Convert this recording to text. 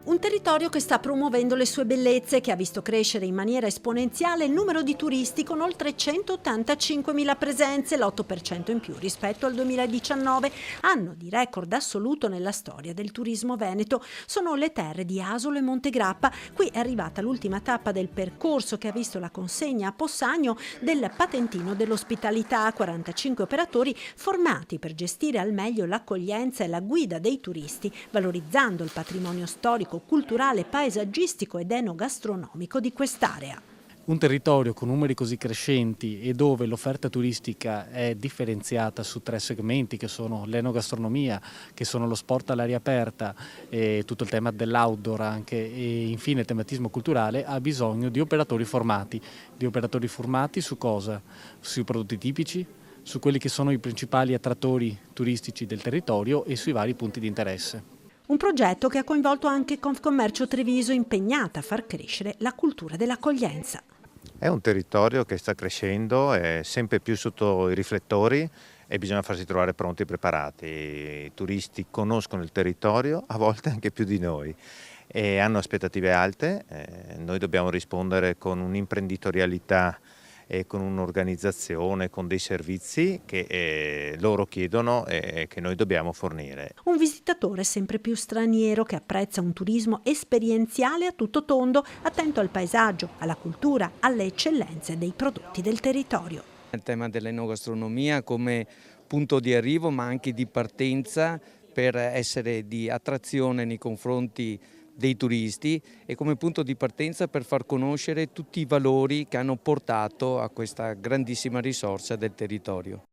Un territorio che sta promuovendo le sue bellezze, che ha visto crescere in maniera esponenziale il numero di turisti con oltre 185.000 presenze, l'8% in più rispetto al 2019, anno di record assoluto nella storia del turismo veneto. Sono le terre di Asolo e Montegrappa. Qui è arrivata l'ultima tappa del percorso che ha visto la consegna a Possagno del patentino dell'ospitalità, 45 operatori formati per gestire al meglio l'accoglienza e la guida dei turisti, valorizzando il patrimonio storico, culturale, paesaggistico ed enogastronomico di quest'area. Un territorio con numeri così crescenti e dove l'offerta turistica è differenziata su 3 segmenti che sono l'enogastronomia, che sono lo sport all'aria aperta, e tutto il tema dell'outdoor anche, e infine il tematismo culturale, ha bisogno di operatori formati. Di operatori formati su cosa? Sui prodotti tipici, su quelli che sono i principali attrattori turistici del territorio e sui vari punti di interesse. Un progetto che ha coinvolto anche Confcommercio Treviso, impegnata a far crescere la cultura dell'accoglienza. È un territorio che sta crescendo, è sempre più sotto i riflettori e bisogna farsi trovare pronti e preparati. I turisti conoscono il territorio, a volte anche più di noi, e hanno aspettative alte. Noi dobbiamo rispondere con un'imprenditorialità e con un'organizzazione, con dei servizi che loro chiedono e che noi dobbiamo fornire. Un visitatore sempre più straniero che apprezza un turismo esperienziale a tutto tondo, attento al paesaggio, alla cultura, alle eccellenze dei prodotti del territorio. Il tema dell'enogastronomia come punto di arrivo ma anche di partenza per essere di attrazione nei confronti dei turisti e come punto di partenza per far conoscere tutti i valori che hanno portato a questa grandissima risorsa del territorio.